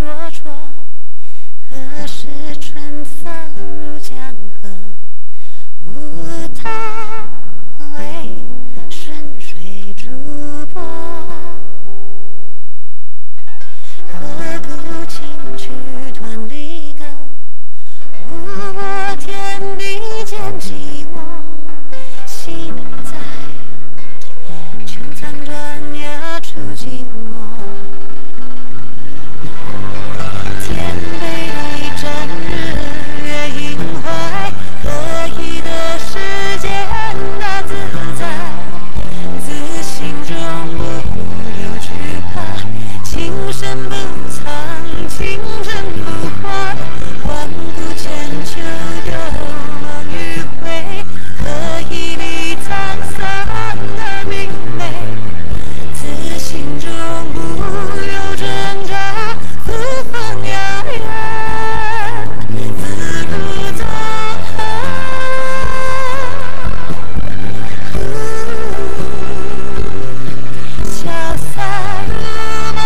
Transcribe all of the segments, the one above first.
灼灼，何时春色入江河？无他为顺水逐波，何故轻曲断离歌？无我天地间寂寞，心在穹苍断崖处静默。天北一阵日月盈怀，何以得世间的自在？自心中不留惧怕，情深不藏，情真不坏。万古千秋丢梦余晖，何以理沧桑的明媚？自心中不有挣扎，不分遥远，自如纵横。潇洒如梦，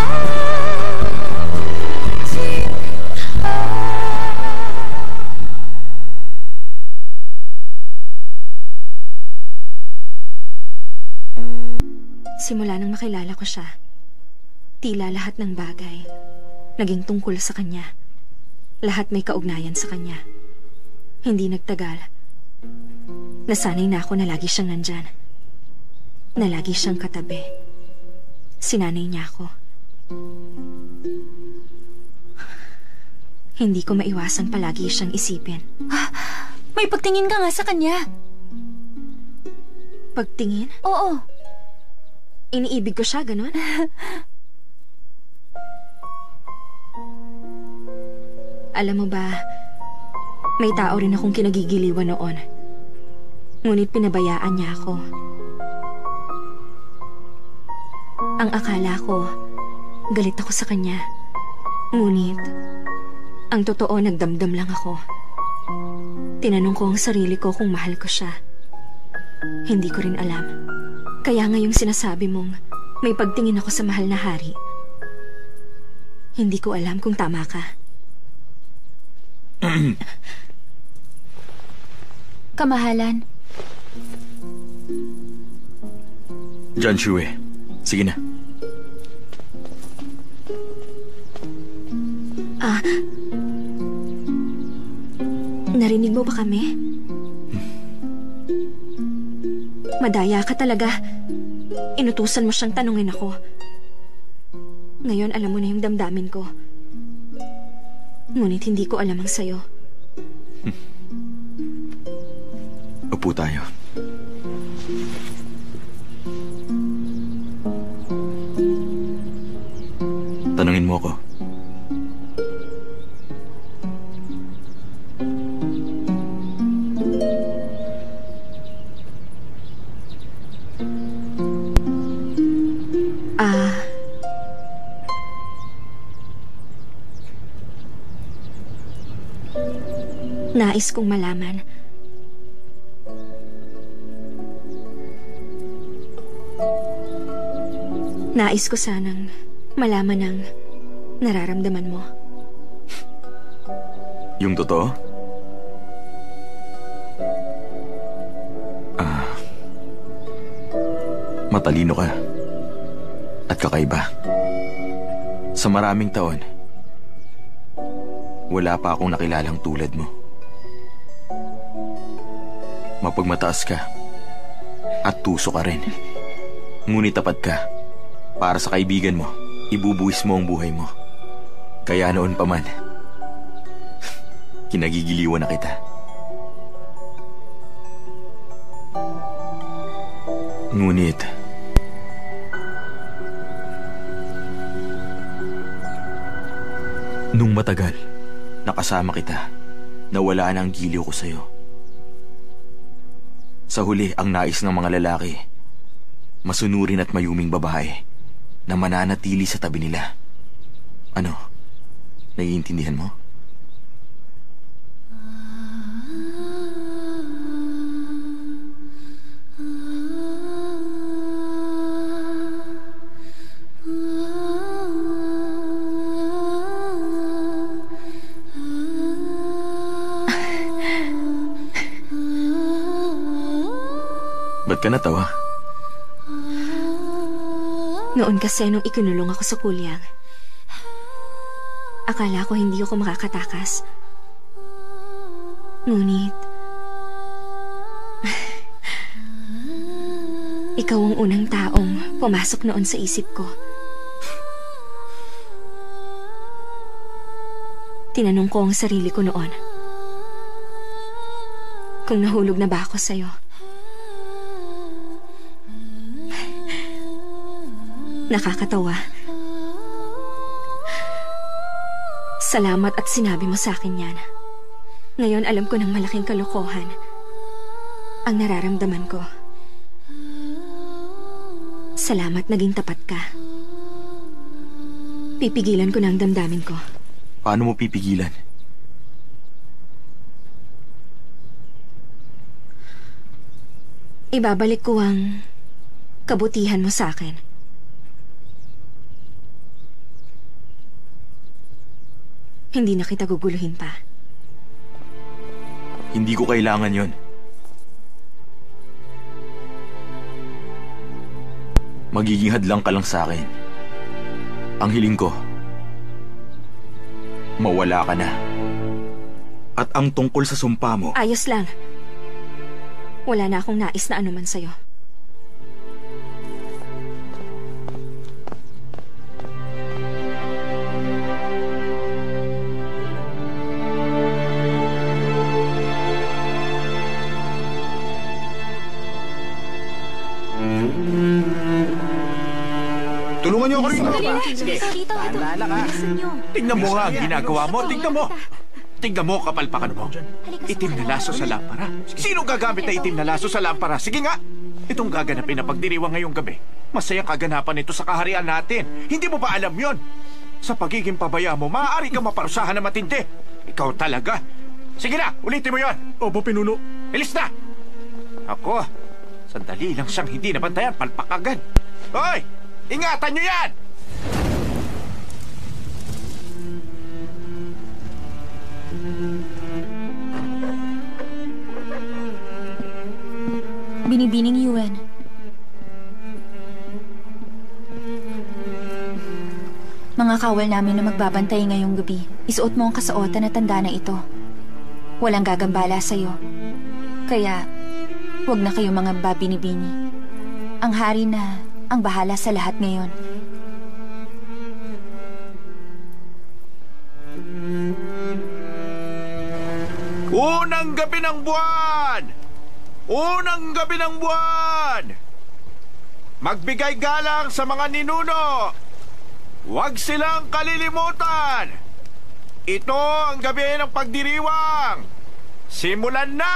今后。Simula nang makilala ko siya, tila lahat ng bagay naging tungkol sa kanya. Lahat may kaugnayan sa kanya. Hindi nagtagal, nasanay na ako na lagi siyang nandyan. Na lagi siyang katabi. Sinanay niya ako. Hindi ko maiwasan palagi siyang isipin. May pagtingin ka nga sa kanya. Pagtingin? Oo. Iniibig ko siya, ganon? Alam mo ba, may tao rin akong kinagigiliwan noon. Ngunit pinabayaan niya ako. Ang akala ko, galit ako sa kanya. Ngunit, ang totoo, nagdamdam lang ako. Tinanong ko ang sarili ko kung mahal ko siya. Hindi ko rin alam. Kaya ngayong sinasabi mong may pagtingin ako sa mahal na hari, hindi ko alam kung tama ka. Kamahalan. John Shui, sige na. Narinig mo ba kami? Madaya ka talaga. Inutusan mo siyang tanungin ako. Ngayon alam mo na yung damdamin ko. Ngunit hindi ko alam ang sayo. Upo tayo. Tanungin mo ako. Nais kong malaman. Nais ko sanang malaman ang nararamdaman mo. Yung totoo? Matalino ka. At kakaiba. Sa maraming taon, wala pa akong nakilalang tulad mo. Mapagmataas ka at tuso ka rin. Ngunit tapat ka. Para sa kaibigan mo, ibubuwis mo ang buhay mo. Kaya noon pa man, kinagigiliwan na kita. Ngunit nung matagal, nakasama kita, nawala na ang giliw ko sa'yo. Sa huli, ang nais ng mga lalaki, masunurin at mayuming babae na mananatili sa tabi nila. Ano? Naiintindihan mo? Ba't ka natawa? Noon kasi nung ikinulong ako sa kulyang, akala ko hindi ako makakatakas. Ngunit, ikaw ang unang taong pumasok noon sa isip ko. Tinanong ko ang sarili ko noon kung nahulog na ba ako sa'yo. Nakakatawa. Salamat at sinabi mo sa akin yan. Ngayon alam ko ng malaking kalokohan ang nararamdaman ko. Salamat naging tapat ka. Pipigilan ko na ang damdamin ko. Paano mo pipigilan? Ibabalik ko ang kabutihan mo sa akin. Hindi na kita guguluhin pa. Hindi ko kailangan yon. Magiging hadlang ka lang sa akin. Ang hiling ko, mawala ka na. At ang tungkol sa sumpa mo... Ayos lang. Wala na akong nais na anuman sa'yo. Tulungan niyo ako rin. Sige. Dito. Paalala ka. Tingnan mo nga ang ginagawa mo. Tingnan mo. Tingnan mo, kapalpakan mo. Itim na laso sa lampara. Sino gagamit na itim na laso sa lampara? Sige nga. Itong gaganapin na pagdiriwang ngayong gabi. Masayang kaganapan ito sa kaharian natin. Hindi mo ba alam yon? Sa pagiging pabaya mo, maaari kang maparusahan na matindi. Ikaw talaga. Sige na, ulitin mo yon. Opo, Pinuno. Ilis na. Ako, sandali lang siyang hindi nabantayan. Palpak agad. Hoy! Ingatan nyo yan! Binibining Yuen. Mga kawal namin na magbabantay ngayong gabi. Isuot mo ang kasuotan na tanda na ito. Walang gagambala sa'yo. Kaya, huwag na kayo mga babini-bini. Ang hari na ang bahala sa lahat ngayon. Unang gabi ng buwan! Unang gabi ng buwan! Magbigay galang sa mga ninuno! Huwag silang kalilimutan! Ito ang gabi ng pagdiriwang! Simulan na!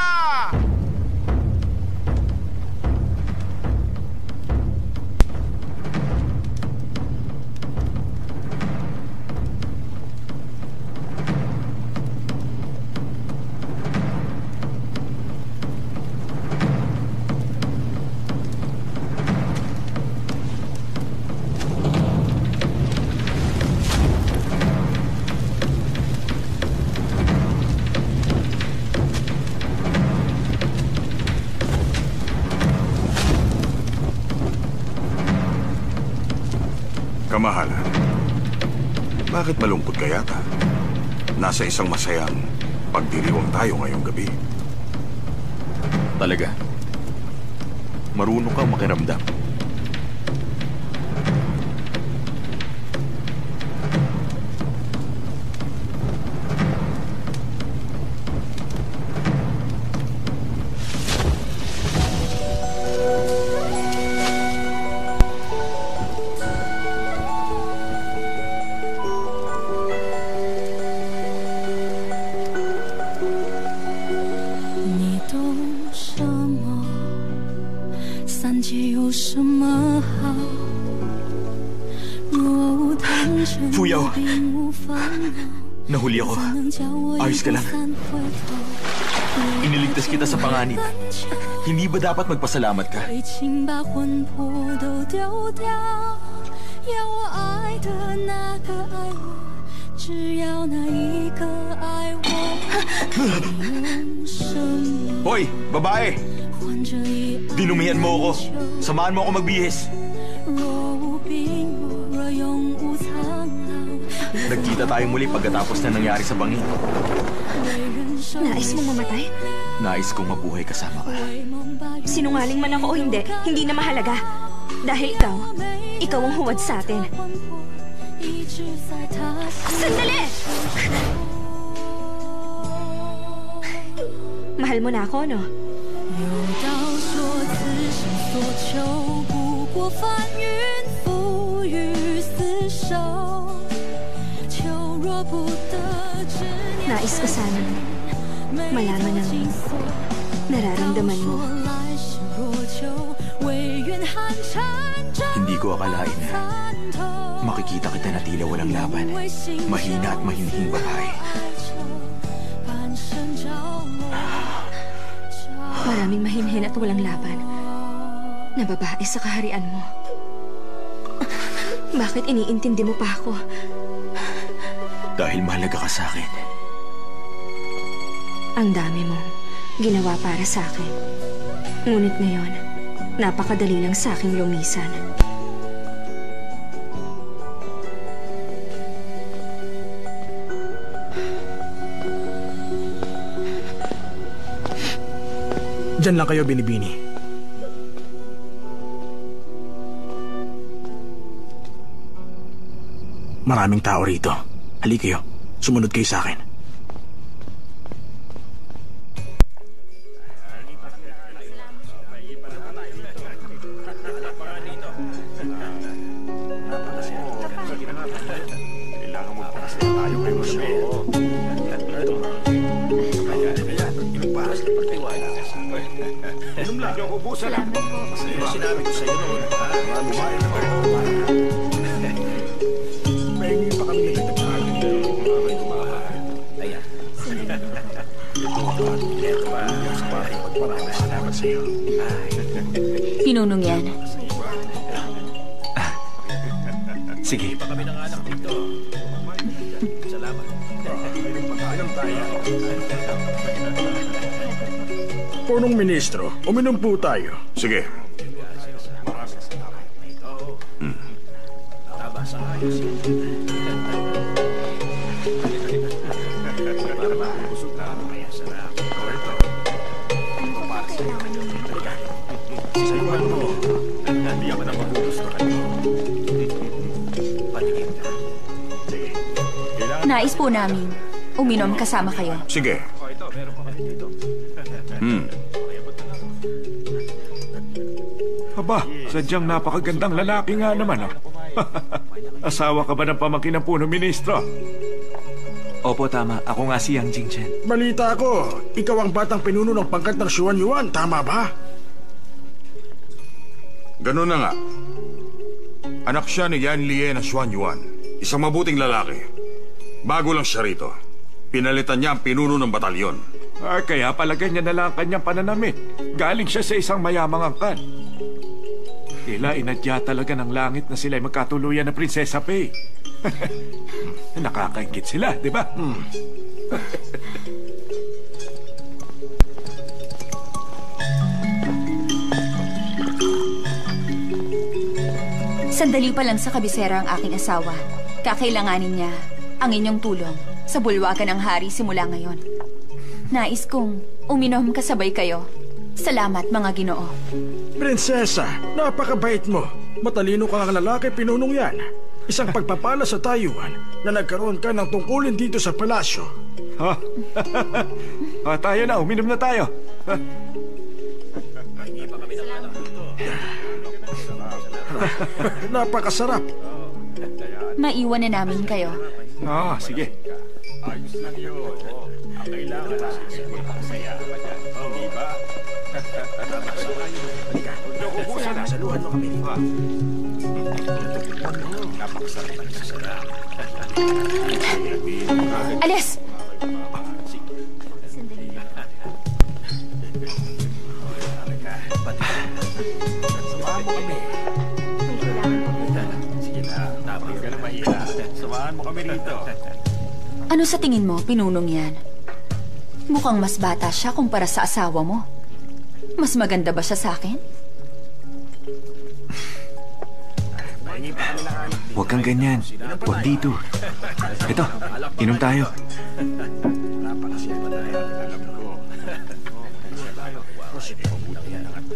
Kamahalan, bakit malungkot ka yata? Nasa isang masayang pagdiriwang tayo ngayong gabi. Talaga. Marunong kang makiramdam. Fuyaw! Nahuli ako. Ayos ka lang. Iniligtas kita sa panganib. Hindi ba dapat magpasalamat ka? Hoy, babae! Dinumihan mo ako. Samahan mo ako magbihis. Nagkita tayo muli pagkatapos na nangyari sa bangin. Nais mong mamatay? Nais kong mabuhay kasama ka. Sinungaling man ako o hindi, hindi na mahalaga. Dahil ikaw ang huwad sa atin. Sandali! Mahal mo na ako, no? Nais ko sana malaman ang nararamdaman mo. Hindi ko akalain na makikita kita na tila walang laban. Mahina at mahinhing babae. Maraming mahinhin at walang laban na babae sa kaharian mo. Bakit iniintindi mo pa ako? Dahil mahalaga ka sa akin. Ang dami mong ginawa para sa akin. Ngunit ngayon, napakadali lang sa aking lumisan. Diyan lang kayo, Binibini. Maraming tao rito. Halika kayo. Sumunod kayo sa akin. Pinunong yan. Sige. Punong Ministro, uminom po tayo. Sige. Nais po namin uminom kasama kayo. Sige. Aba, sadyang napakagandang lalaki nga naman, oh. Asawa ka ba ng pamangkin ng punong ministro? Opo, tama. Ako nga si Yang Jingchen. Balita ko, ikaw ang batang pinuno ng pangkat ng Xuan Yuan, tama ba? Ganun na nga. Anak siya ni Yan Lie na Xuan Yuan. Isang mabuting lalaki. Bago lang siya rito. Pinalitan niya ang pinuno ng batalyon. Kaya pala ganyan na lang ang kanyang pananamit. Galing siya sa isang mayamang angkan. Tila inadya talaga ng langit na sila'y magkatuluyan ng Prinsesa Pei. Nakakaingit sila, di ba? Sandali pa lang sa kabisera ang aking asawa. Kakailanganin niya ang inyong tulong sa bulwagan ng hari simula ngayon. Nais kong uminom kasabay kayo. Salamat, mga Ginoo. Prinsesa, napakabait mo. Matalino ka ng lalaki, pinunong yan. Isang pagpapala sa Taiwan na nagkaroon ka ng tungkulin dito sa palasyo. Tayo na, uminom na tayo. Napakasarap. Maiwan na namin kayo. Sige. Ayos lang yun. Ang kailangan masaya. Hindi ba? Saluhan mo kami. Napakasarap na sasarap. Alis! Samahan mo kami. Sige na, tapos ka na mahira. Samahan mo kami rito. Ano sa tingin mo, pinunong yan? Mukhang mas bata siya kumpara sa asawa mo. Mas maganda ba siya sa akin? Huwag kang ganyan. Huwag dito. Ito, inom tayo.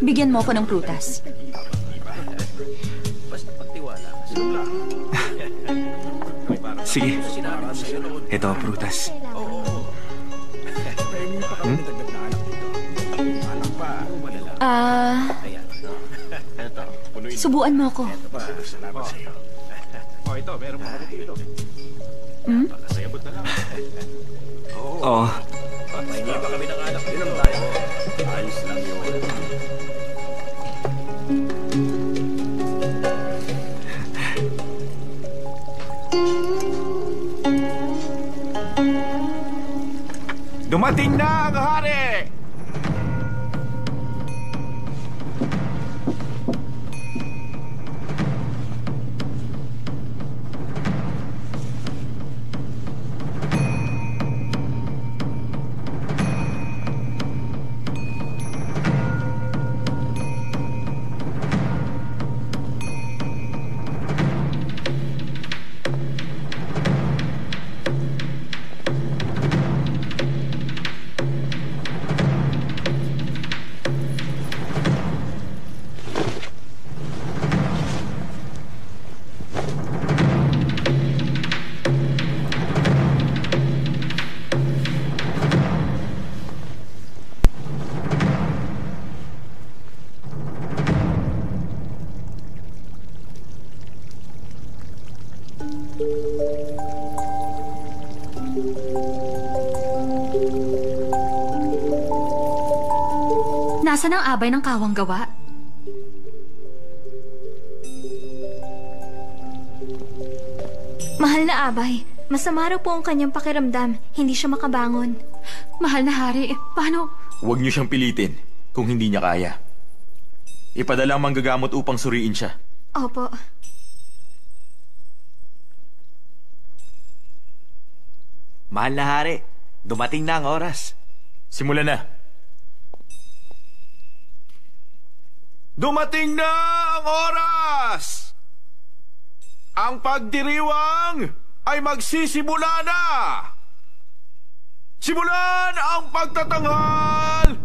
Bigyan mo ako ng prutas. Sige. Ito, prutas. Subuan mo ako. Hmm? Oo. Dumating na ang hari! Nasaan ang abay ng kawang gawa? Mahal na abay, masama raw po ang kanyang pakiramdam. Hindi siya makabangon. Mahal na hari, paano? Huwag niyo siyang pilitin kung hindi niya kaya. Ipadala ang manggagamot upang suriin siya. Opo. Mahal na hari, dumating na ang oras. Simulan na. Dumating na ang oras! Ang pagdiriwang ay magsisimula na! Simulan ang pagtatanghal!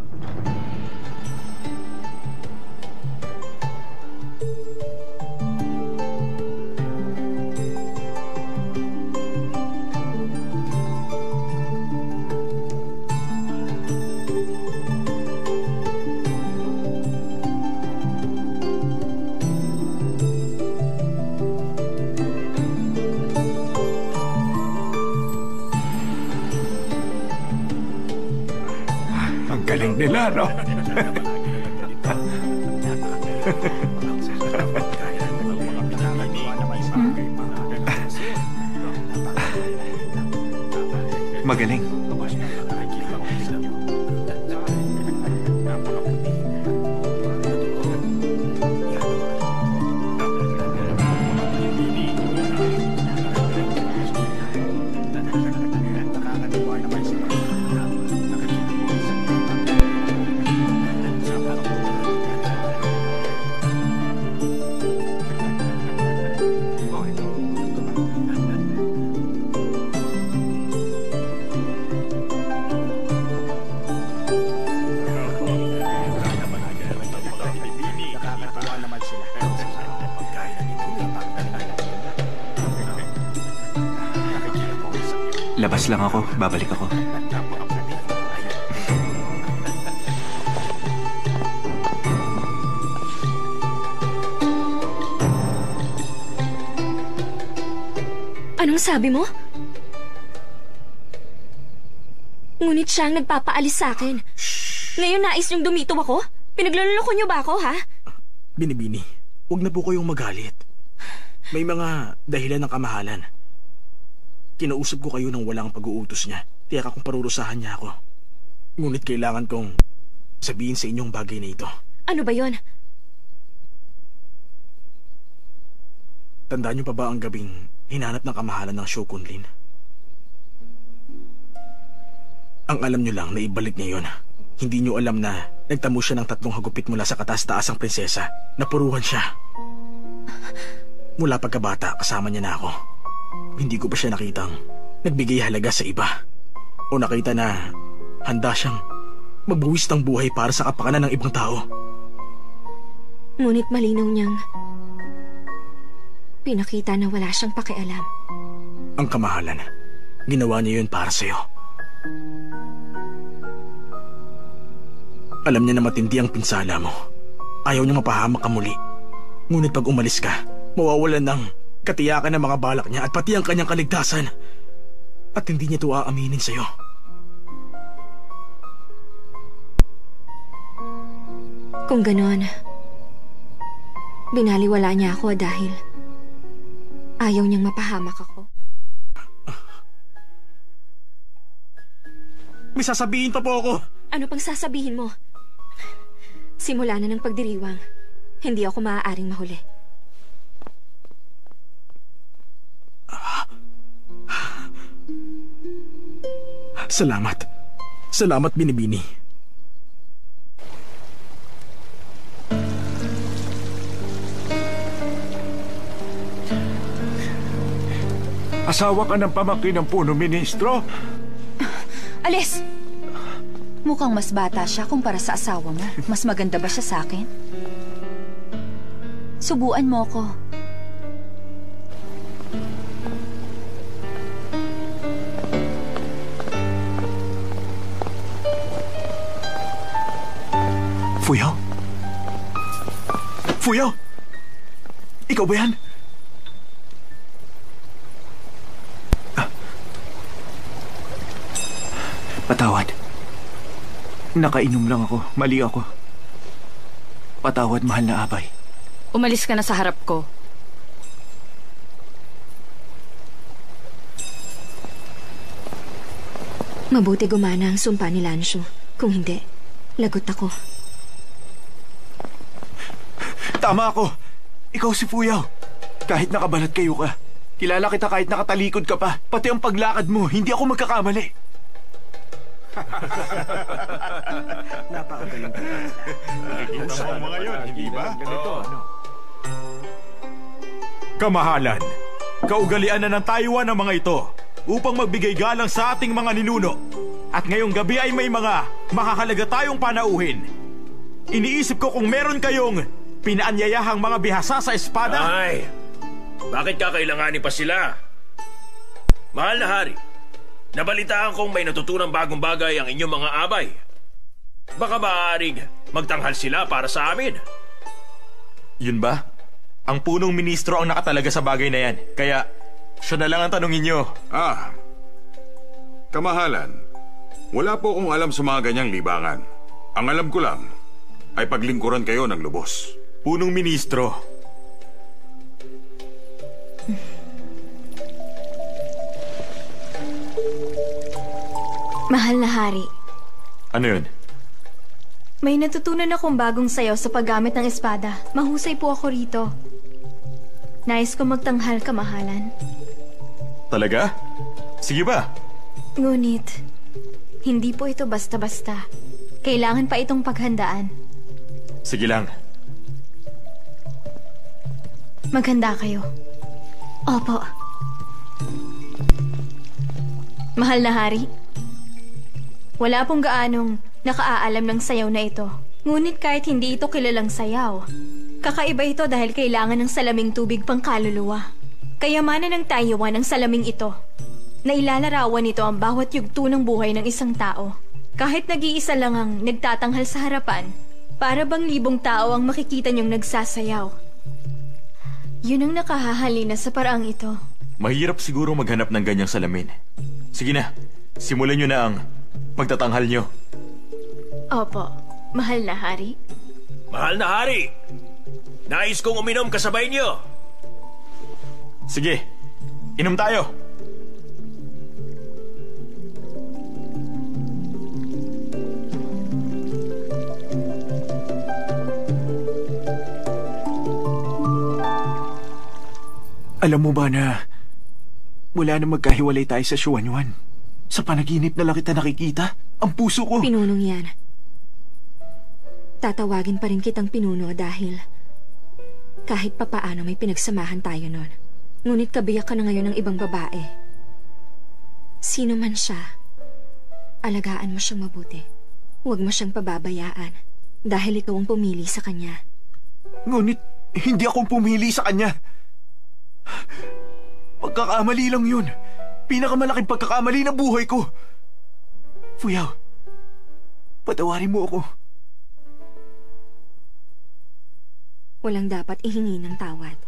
Galing nila, no? Magaling. Labas lang ako. Babalik ako. Anong sabi mo? Ngunit siya ang nagpapaalis sa akin. Ngayon nais niyong dumito ako? Pinagluloko niyo ba ako, ha? Binibini, huwag na po kayong magalit. May mga dahilan ng kamahalan. Kinausap ko kayo nang walang pag-uutos niya. Tiyak akong parurusahan niya ako. Ngunit kailangan kong sabihin sa inyong bagay na ito. Ano ba yon? Tandaan niyo pa ba ang gabing hinanap ng kamahalan ng Shokunlin? Ang alam niyo lang na ibalik niya yon. Hindi niyo alam na Nagtamo siya ng 3 hagupit mula sa kataas-taasang prinsesa. Napuruhan siya. Mula pagkabata, kasama niya na ako. Hindi ko pa siya nakitang nagbigay halaga sa iba. O nakita na handa siyang magbuwis ng buhay para sa kapakanan ng ibang tao. Ngunit malinaw niyang pinakita na wala siyang pakialam. Ang kamahalan, ginawa niya yun para sa'yo. Alam niya na matindi ang pinsala mo. Ayaw niya mapahamak ka muli. Ngunit pag umalis ka, mawawalan ng katiyakan ng mga balak niya at pati ang kanyang kaligtasan. At hindi niya ito aaminin sa'yo. Kung ganon, binaliwala niya ako dahil ayaw niyang mapahamak ako. May sasabihin pa po ako. Ano pang sasabihin mo? Simula na ng pagdiriwang, hindi ako maaaring mahuli. Salamat. Salamat, Binibini. Asawa ka ng pamangkin ng puno, ministro? Alis! Mukhang mas bata siya kumpara sa asawa mo. Mas maganda ba siya sa akin? Subuan mo ko. Fuyaw? Fuyaw? Ikaw ba yan? Patawad. Nakainom lang ako. Mali ako. Patawad, mahal na abay. Umalis ka na sa harap ko. Mabuti gumana ang sumpa ni Lansyo. Kung hindi, lagot ako. Tama ako. Ikaw si Fuyaw. Kahit nakabalat kayo ka. Kilala kita kahit nakatalikod ka pa. Pati ang paglakad mo, hindi ako magkakamali. Napakagaling ka. Nakikita mo ang mga yun, hindi ba? Ganito, ano? Kamahalan, kaugalian na ng Taiwan ang mga ito upang magbigay galang sa ating mga ninuno. At ngayong gabi ay may mga makakalaga tayong panauhin. Iniisip ko kung meron kayong pinaanyayahang mga bihasa sa espada. Ay, bakit kakailanganin pa sila? Mahal na hari, nabalitaan kong may natutunang bagong bagay ang inyong mga abay. Baka maaaring magtanghal sila para sa amin. Yun ba? Ang punong ministro ang nakatalaga sa bagay na yan. Kaya, siya na lang ang tanungin nyo. Kamahalan, wala po akong alam sa mga ganyang libangan. Ang alam ko lang ay paglingkuran kayo ng lubos. Punong ministro. Mahal na hari, Ano yun? may natutunan akong bagong sayaw sa paggamit ng espada. Mahusay po ako rito. Nais ko magtanghal, kamahalan. Talaga? Sige ba? Ngunit, hindi po ito basta-basta. Kailangan pa itong paghandaan. Sige lang. Maghanda kayo. Opo. Mahal na hari, wala pong gaanong nakaaalam ng sayaw na ito. Ngunit kahit hindi ito kilalang sayaw, kakaiba ito dahil kailangan ng salaming tubig pang kaluluwa. Kayamanan ng Taiwan ang salaming ito. Nailalarawan nito ang bawat yugto ng buhay ng isang tao. Kahit nag-iisa lang ang nagtatanghal sa harapan, para bang libong tao ang makikita niyong nagsasayaw. Yun ang nakahahalina sa paraang ito. Mahirap siguro maghanap ng ganyang salamin. Sige na, simulan nyo na ang pagtatanghal nyo. Opo, mahal na hari. Mahal na hari, nais kong uminom kasabay niyo. Sige, inom tayo. Alam mo ba na wala na magkahiwalay tayo sa Xuanyuan? Sa panaginip na lang kita nakikita. Ang puso ko. Pinunong yan. tatawagin pa rin kitang pinuno dahil kahit papaano may pinagsamahan tayo nun. Ngunit kabiyak ka na ngayon ng ibang babae. Sino man siya, alagaan mo siyang mabuti. Huwag mo siyang pababayaan dahil ikaw ang pumili sa kanya. Ngunit hindi akong pumili sa kanya. Pagkakamali lang yun. Pinakamalaking pagkakamali ng buhay ko. Fuyaw, patawarin mo ako. Walang dapat ihingi ng tawad.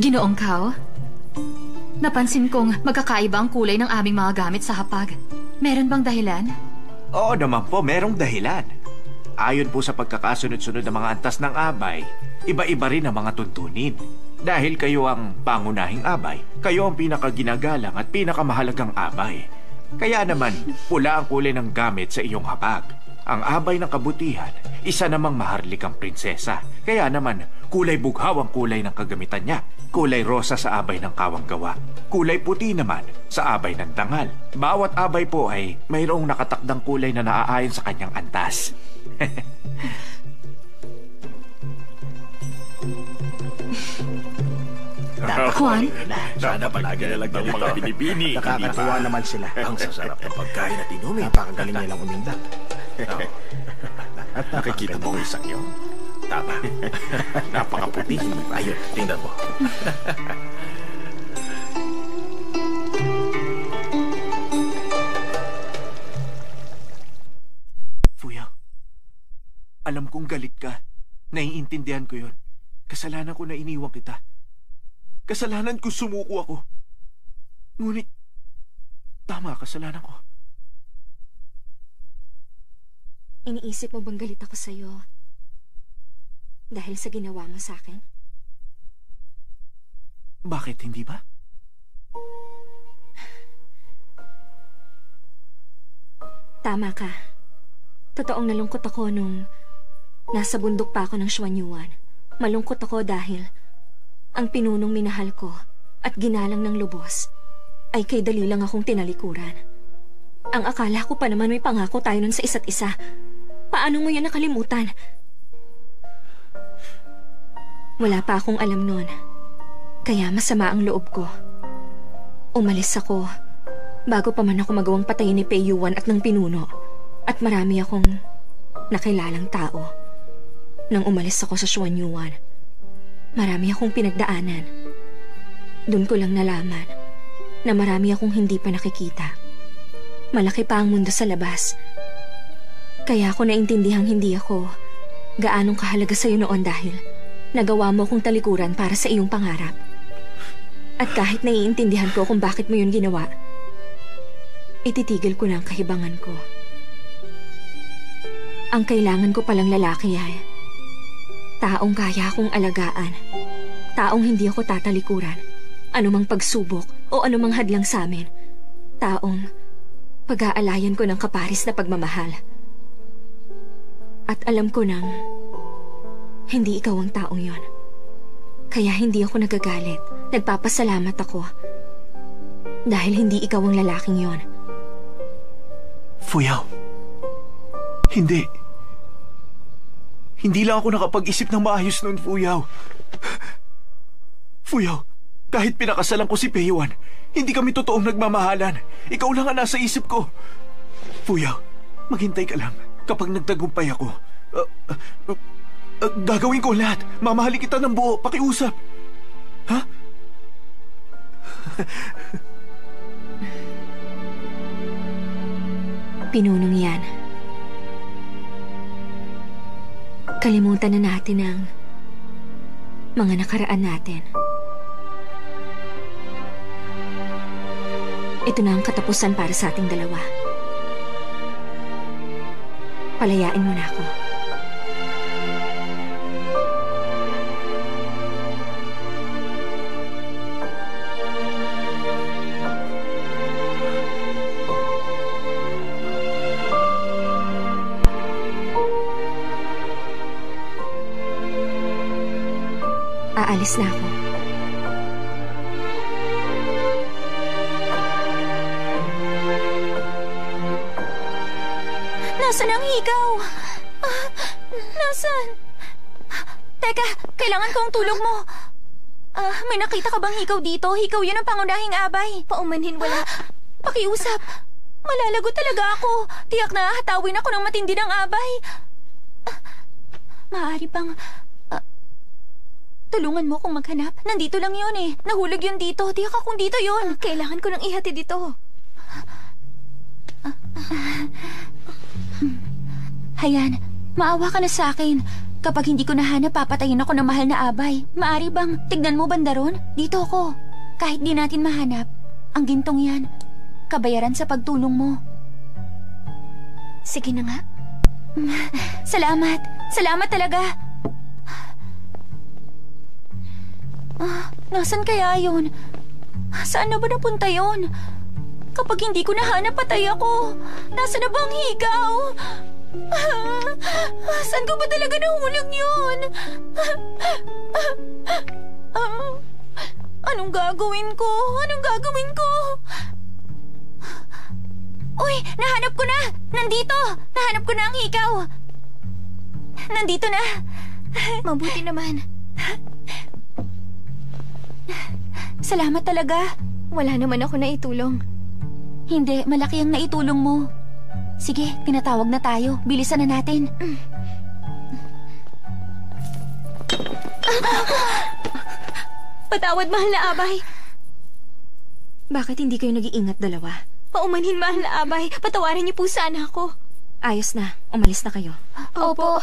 Ginoong Kao, napansin kong magkakaiba ang kulay ng aming mga gamit sa hapag. Meron bang dahilan? Oo naman po, merong dahilan. Ayon po sa pagkakasunod-sunod ng mga antas ng abay, iba-iba rin ang mga tuntunin. Dahil kayo ang pangunahing abay, kayo ang pinakaginagalang at pinakamahalagang abay. Kaya naman, pula ang kulay ng gamit sa iyong hapag. Ang abay ng kabutihan, isa namang maharlikang prinsesa. Kaya naman, kulay bughaw ang kulay ng kagamitan niya. Kulay rosa sa abay ng kawang-gawa. Kulay puti naman sa abay ng dangal. Bawat abay po ay mayroong nakatakdang kulay na naaayon sa kanyang antas. Juan? Sana palagi na lang ng mga binibini. Nakakatuwa naman sila. Ang sasarap ng pagkain at inumin. Napakagaling nilang uminda. At nakikita mo ang isang yun. Tama. Napakaputi. Ayun, tingnan mo. Fuyaw, alam kong galit ka. Naiintindihan ko yun. Kasalanan ko na iniwan kita. Kasalanan ko sumuko ako. Ngunit, tama, kasalanan ko. Iniisip mo bang galit ako sa'yo dahil sa ginawa mo sa akin? Bakit hindi ba? Tama ka. Totoong nalungkot ako nung nasa bundok pa ako ng Xuanyuan. Malungkot ako dahil ang pinunong minahal ko at ginalang ng lubos ay kay dali lang akong tinalikuran. Ang akala ko pa naman may pangako tayo nun sa isa't isa. Paano mo yan nakalimutan? Wala pa akong alam nun. Kaya masama ang loob ko. Umalis ako bago pa man ako magawang patayin ni Pei Yuan at ng pinuno. At marami akong nakilalang tao. Nang umalis ako sa Xuanyuan, marami akong pinagdaanan. Doon ko lang nalaman na marami akong hindi pa nakikita. Malaki pa ang mundo sa labas. Kaya ako naintindihang hindi ako gaanong kahalaga sa'yo noon dahil nagawa mo akong talikuran para sa iyong pangarap. At kahit naiintindihan ko kung bakit mo yun ginawa, ititigil ko na ang kahibangan ko. Ang kailangan ko palang lalaki ay taong kaya akong alagaan. Taong hindi ako tatalikuran. Anumang pagsubok o anumang hadlang sa amin. Taong pag-aalayan ko ng kaparis na pagmamahal. At alam ko nang hindi ikaw ang taong yon. Kaya hindi ako nagagalit. Nagpapasalamat ako. Dahil hindi ikaw ang lalaking yon. Fuyaw. Hindi. Hindi lang ako nakapag-isip ng maayos noon, Fuyaw. Fuyaw, kahit pinakasalan ko si Pei Yuan, hindi kami totoong nagmamahalan. Ikaw lang ang nasa isip ko. Fuyaw, maghintay ka lang. Kapag nagtagumpay ako, gagawin ko lahat. Mamahalin kita ng buo. Pakiusap. Ha? Pinunong yan. Kalimutan na natin ang mga nakaraan natin. Ito na ang katapusan para sa ating dalawa. Palayain mo na ako. Aalis na ako. Nasaan ang hikaw? Nasaan? Teka, kailangan ko ang tulong mo. May nakita ka bang hikaw dito? Hikaw yun ang pangunahing abay. Paumanhin, wala. Pakiusap. Malalago talaga ako. Tiyak na hatawin ako ng matindi ng abay. Maaari bang... tulungan mo kung maghanap. Nandito lang yun eh. Nahulog yun dito. Tiyak akong dito yun. Kailangan ko nang ihatid dito. Hayan, maawa ka na sa akin. Kapag hindi ko nahanap, papatayin ako ng mahal na abay. Maaari bang tignan mo banda ron? Dito ako. Kahit di natin mahanap, ang gintong yan, kabayaran sa pagtulong mo. Sige na nga. Salamat. Salamat talaga. Nasaan kaya yun? Saan na ba napunta yun? Kapag hindi ko nahanap, patay ako. Nasaan na ba ang higaw? Saan ko ba talaga nahulog yun? Anong gagawin ko? Anong gagawin ko? Uy, nahanap ko na! Nandito! Nahanap ko na ang hikaw! Nandito na! Mabuti naman. Salamat talaga. Wala naman ako naitulong. Hindi, malaki ang naitulong mo. Sige, tinatawag na tayo. Bilisan na natin. Patawad, mahal na abay. Bakit hindi kayo nag-iingat dalawa? Paumanhin, mahal na abay. Patawarin niyo po sana ako. Ayos na. Umalis na kayo. Opo.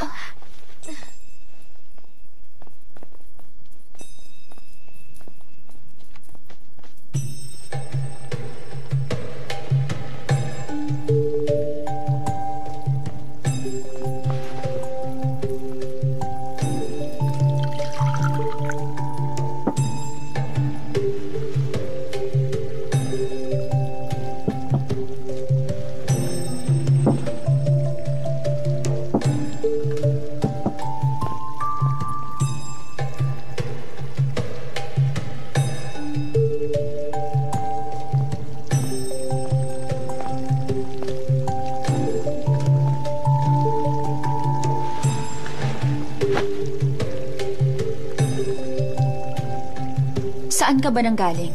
Saan ka ba nanggaling?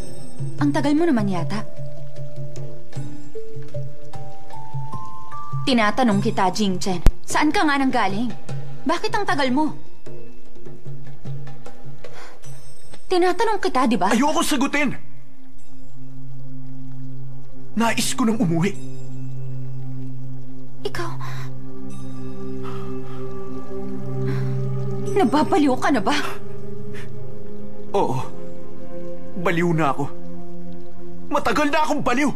Ang tagal mo naman yata. Tinatanong kita, Jingchen. Saan ka nga nanggaling? Bakit ang tagal mo? Tinatanong kita, di ba? Ayoko sagutin! Nais ko nang umuwi. Ikaw... Nababaliw ka na ba? Oo. Baliw na ako. Matagal na akong baliw!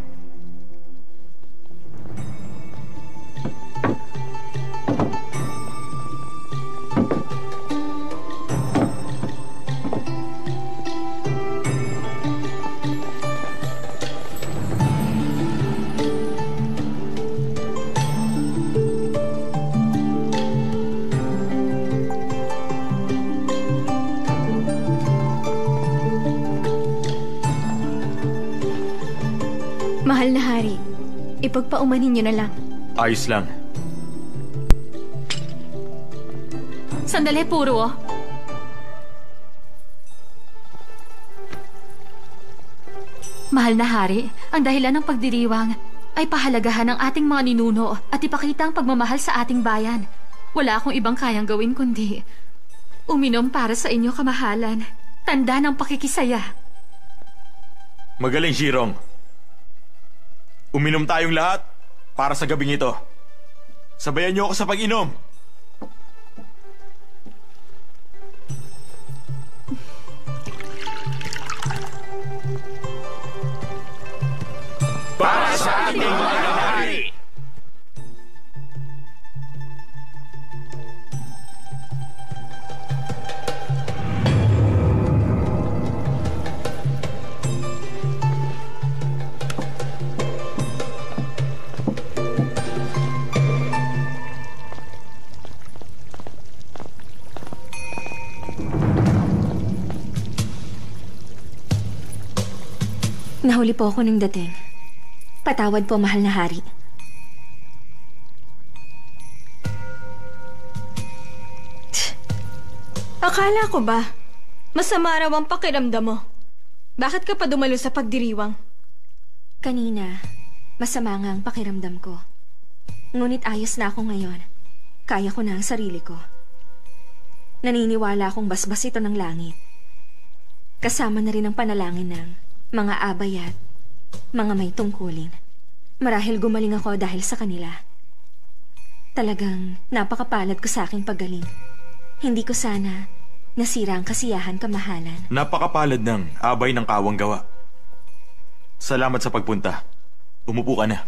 Mahal na hari, ipagpaumanhin niyo na lang. Ayos lang. Sandali, puro. Mahal na hari, ang dahilan ng pagdiriwang ay pahalagahan ng ating mga ninuno at ipakita ang pagmamahal sa ating bayan. Wala akong ibang kayang gawin kundi uminom para sa inyo, kamahalan. Tanda ng pakikisaya. Magaling, Shirong. Uminom tayong lahat para sa gabing ito. Sabayan niyo ako sa pag-inom. Para sa ating mga hari! Nahuli po ako ng dating. Patawad po, mahal na hari. Akala ko ba, masama raw ang pakiramdam mo? Bakit ka pa dumalo sa pagdiriwang? Kanina, masama nga ang pakiramdam ko. Ngunit ayos na ako ngayon. Kaya ko na ang sarili ko. Naniniwala akong basbas ito ng langit. Kasama na rin ang panalangin ng mga abay at mga may tungkulin. Marahil gumaling ako dahil sa kanila. Talagang napakapalad ko sa aking paggaling. Hindi ko sana nasira ang kasiyahan, kamahalan. Napakapalad ng abay ng kawang gawa. Salamat sa pagpunta. Umupo ka na.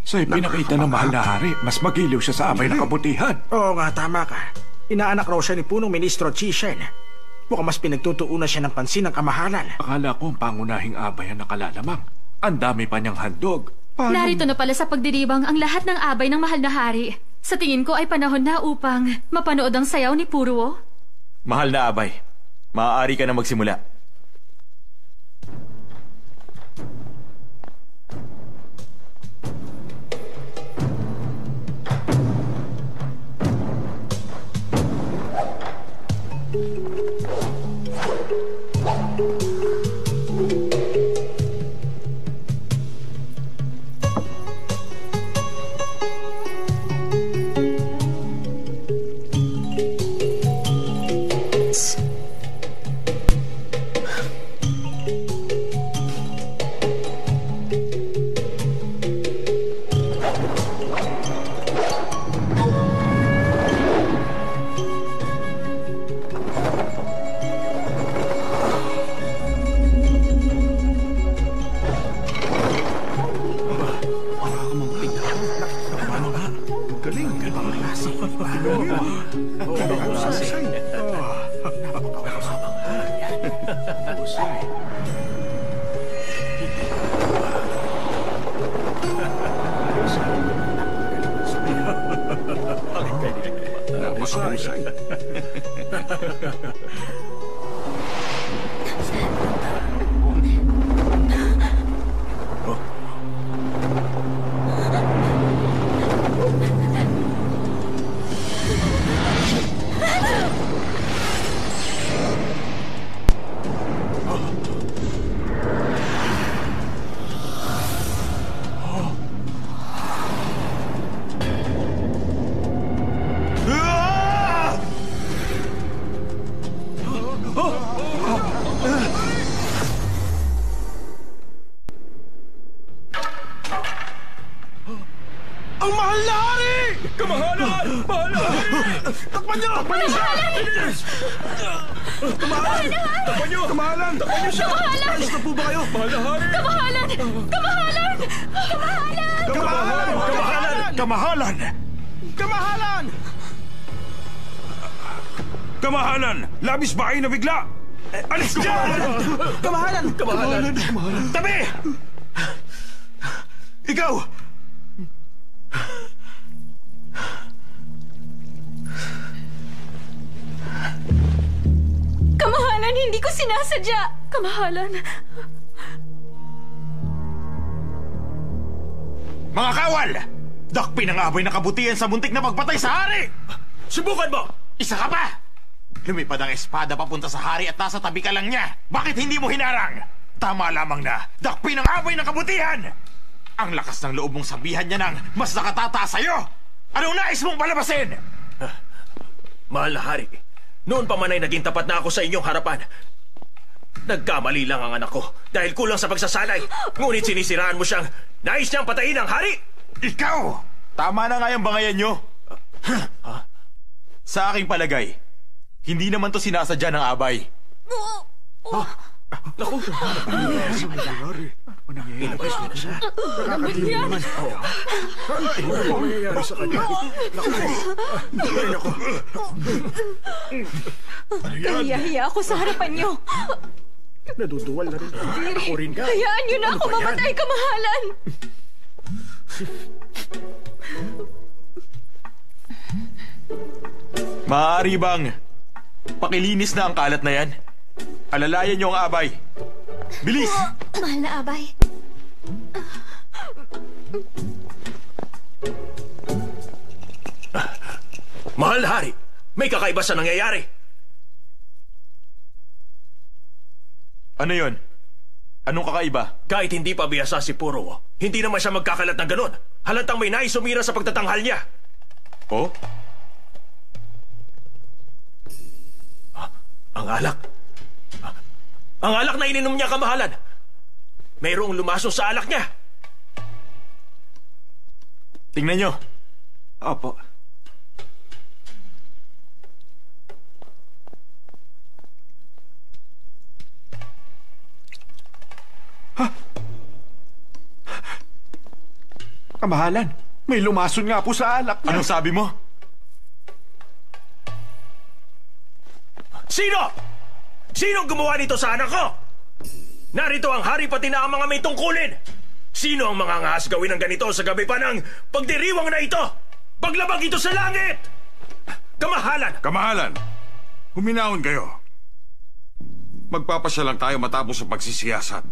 Sa ipinakita ng mahal na hari, mas magiliw siya sa abay ng kabutihan. Oo nga, tama ka. Inaanak raw siya ni punong ministro Chi Shen. Mukhang mas pinagtutuunan siya ng pansin ng kamahalan. Akala ko ang pangunahing abay ang nakalalamang. Ang dami pa niyang handog. Narito na pala sa pagdiriwang ang lahat ng abay ng mahal na hari. Sa tingin ko ay panahon na upang mapanood ang sayaw ni Puruo. Mahal na abay, maaari ka na magsimula. Ang mahal na hari! Kamahalan! Mahal na hari! Takpan niyo! Takpan niyo siya! Kamahalan! Takpan niyo! Kamahalan! Takpan niyo siya! Ayos na po ba kayo? Mahal na hari! Kamahalan! Kamahalan! Kamahalan! Kamahalan! Kamahalan! Kamahalan! Kamahalan! Kamahalan! Labis ba kayo na bigla? Alis ko! Kamahalan! Kamahalan! Tabi! Ikaw! Kamahalan, hindi ko sinasadya! Kamahalan! Mga kawal! Dakpin ang abay na kabutihan sa muntik na pagpatay sa hari! Subukan mo! Isa ka pa! Lumipad ang espada papunta sa hari at nasa tabi ka lang niya. Bakit hindi mo hinarang? Tama lamang na, dakpin ang abay ng kabutihan! Ang lakas ng loob mong sabihan niya nang mas nakatataas sa'yo! Anong nais mong palabasin? Mahal na hari, noon pa man ay naging tapat na ako sa inyong harapan. Nagkamali lang ang anak ko dahil kulang sa pagsasalay. Ngunit sinisiraan mo siyang nais niyang patayin ang hari. Ikaw! Tama na nga yung bangayan nyo. Sa aking palagay, hindi naman to sinasadya ng abay. Naku! Nakakadilim naman. Ano mangyayari sa kanya? Naku! Nahiyahiya ako sa harapan niyo. Naduduwal na rin. Ako rin ka. Hayaan niyo na Ano ako ba yan? mamatay, kamahalan! Maaari bang pakilinis na ang kalat na yan? Alalayan niyo ang abay. Bilis! Mahal na abay. Mahal na hari, may kakaiba sa nangyayari. Ano yon? Anong kakaiba? Kahit hindi pa biyasa si Puro, hindi naman siya magkakalat ng ganon. Halatang may nais sumira sa pagtatanghal niya. Oh? Ang alak. Ang alak na ininom niya, kamahalan. Mayroong lumaso sa alak niya. Tingnan nyo. Opo. Kamahalan, may lumason nga po sa alak niya. Anong sabi mo? Sino? Sino ang gumawa nito sa anak ko? Narito ang hari pati na ang mga may tungkulin. Sino ang mga ngahas gawin ng ganito sa gabi pa ng pagdiriwang na ito? Paglabag ito sa langit! Kamahalan! Kamahalan, huminahon kayo. Magpapasya lang tayo matapos sa pagsisiyasat.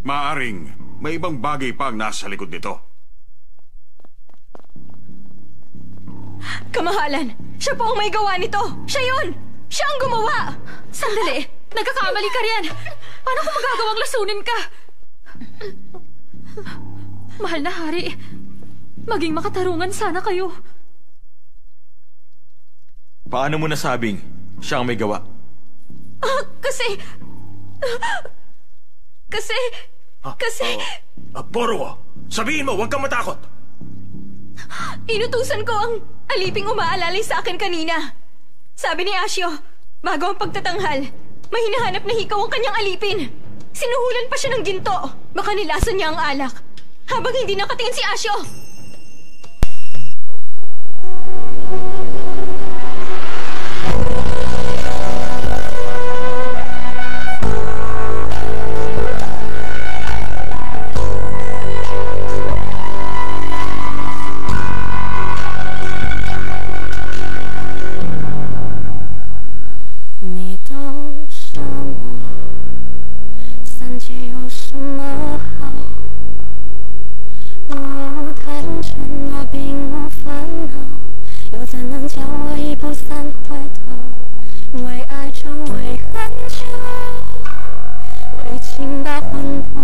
Maaring may ibang bagay pa ang nasa likod nito. Kamahalan, siya po ang may gawa nito. Siya yun! Siya ang gumawa! Sandali! Nagkakamali ka riyan! Paano kung magagawang lasunin ka? Mahal na hari, maging makatarungan sana kayo. Paano mo nasabing siya ang may gawa? Kasi... Puro, sabihin mo, huwag kang matakot. Inutusan ko ang aliping umaalalay sa akin kanina. Sabi ni Asyo, bago ang pagtatanghal, may hinahanap na hikaw ang kanyang alipin. Sinuhulan pa siya ng ginto. Baka nilason niya ang alak. Habang hindi nakatingin si Asyo. Waiting把魂魄